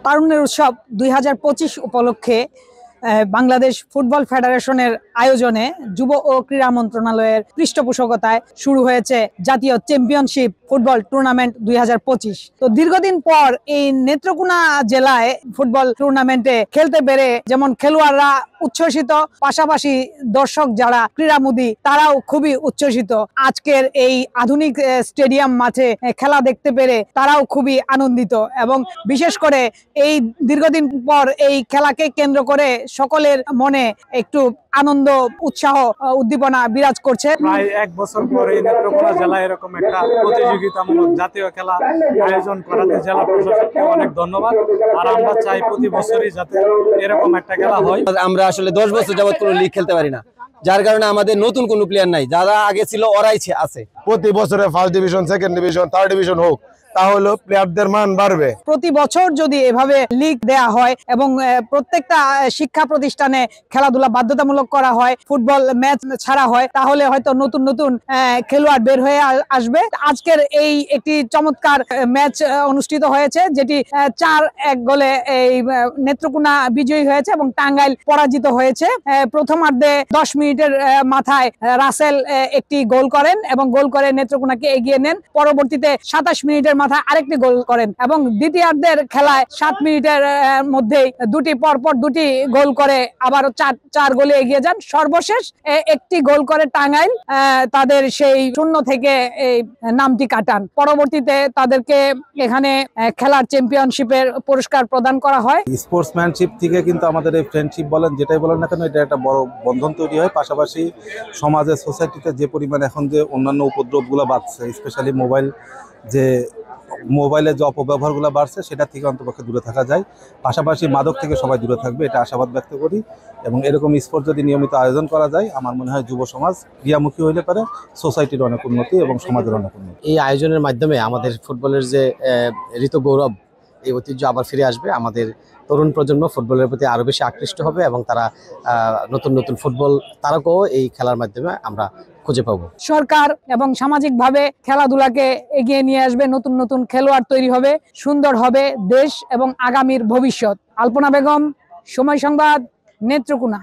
তারুণ্যের উৎসব 2025 উপলক্ষে বাংলাদেশ ফুটবল ফেডারেশনের আয়োজনে যুব ও ক্রীড়া মন্ত্রণালয়ের পৃষ্ঠপোষকতায় শুরু হয়েছে জাতীয় চ্যাম্পিয়নশিপ ফুটবল টুর্নামেন্ট 2025। তো দীর্ঘদিন পর এই নেত্রকোনা জেলায় ফুটবল টুর্নামেন্টে খেলতে পেরে যেমন খেলোয়াড়রা উচ্ছ্বসিত, পাশাপাশি দর্শক যারা ক্রীড়ামোদী তারাও খুবই উচ্ছ্বসিত। আজকের এই আধুনিক স্টেডিয়াম মাঠে খেলা দেখতে পেরে তারাও খুবই আনন্দিত এবং বিশেষ করে এই দীর্ঘদিন পর এই খেলাকে কেন্দ্র করে সকলের মনে একটু আনন্দ, উৎসাহ, উদ্দীপনা বিরাজ করছে। প্রায় 1 বছর পরে নেত্রকোনা জেলায় এরকম একটা প্রতিযোগিতামূলক জাতীয় খেলা আয়োজন করাতে জেলা প্রশাসককে অনেক ধন্যবাদ। আর আমরা চাই প্রতি বছরই যাতে এরকম একটা খেলা হয়। আমরা আসলে 10 বছর যাবত কোনো লিগ খেলতে পারি না, যার কারণে আমাদের নতুন কোনো প্লেয়ার নাই। যারা আগে ছিল ওরাই আছে। প্রতি বছরে first division, second division, third division হোক, তাহলে প্লেয়ারদের মান বাড়বে। প্রতি বছর যদি এভাবে লিগ দেয়া হয় এবং প্রত্যেকটা শিক্ষা প্রতিষ্ঠানে খেলাধুলা বাধ্যতামূলক করা হয়, ফুটবল ম্যাচ ছাড়া হয়, তাহলে হয়তো নতুন নতুন খেলোয়াড় বের হয়ে আসবে। আজকের এই একটি চমৎকার ম্যাচ অনুষ্ঠিত হয়েছে, যেটি 4-1 গোলে এই নেত্রকোনা বিজয়ী হয়েছে এবং টাঙ্গাইল পরাজিত হয়েছে। প্রথমার্ধে 10 মিনিটের মাথায় রাসেল একটি গোল করেন এবং গোল করে নেত্রকোনাকে এগিয়ে নেন। পরবর্তীতে 27 মিনিটের আরেকটি গোল করেন এবং দ্বিতীয়ার্ধের খেলায় 7 মিনিটের মধ্যেই পরপর দুটি গোল করে আবারও 4 গোলে এগিয়ে যান। সর্বশেষ একটি গোল করে টাঙ্গাইল তাদের সেই শূন্য থেকে এই নামটি কাটান। পরবর্তীতে তাদেরকে এখানে খেলার চ্যাম্পিয়নশিপের পুরস্কার প্রদান করা হয়। স্পোর্টসম্যানশিপ থেকে কিন্তু আমাদের এই ফ্রেন্ডশিপ বলেন, যেটাই বলেন না কেন, এটা একটা বড় বন্ধন তৈরি হয়। পাশাপাশি সমাজে, সোসাইটিতে যে পরিমাণ এখন যে অন্যান্য উপদ্রবগুলো বাড়ছে, স্পেশালি মোবাইলের যে অপব্যবহারগুলো বাড়ছে, সেটা থেকে অন্তপক্ষে দূরে থাকা যায়। পাশাপাশি মাদক থেকে সবাই দূরে থাকবে, এটা আশাবাদ ব্যক্ত করি। এবং এরকম স্পোর্ট যদি নিয়মিত আয়োজন করা যায়, আমার মনে হয় যুব সমাজ ক্রিয়ামুখী হইলে পারে, সোসাইটির অনেক উন্নতি এবং সমাজের অনেক উন্নতি। এই আয়োজনের মাধ্যমে আমাদের ফুটবলের যে ঋত গৌরব, এই ঐতিহ্য আবার ফিরে আসবে। আমাদের তরুণ প্রজন্ম ফুটবলের প্রতি আরো বেশি আকৃষ্ট হবে এবং তারা নতুন নতুন ফুটবল তারকাও এই খেলার মাধ্যমে আমরা খুঁজে পাবো। সরকার এবং সামাজিকভাবে খেলাধুলাকে এগিয়ে নিয়ে আসবে, নতুন নতুন খেলোয়াড় তৈরি হবে, সুন্দর হবে দেশ এবং আগামীর ভবিষ্যৎ। আলপনা বেগম, সময় সংবাদ, নেত্রকোনা।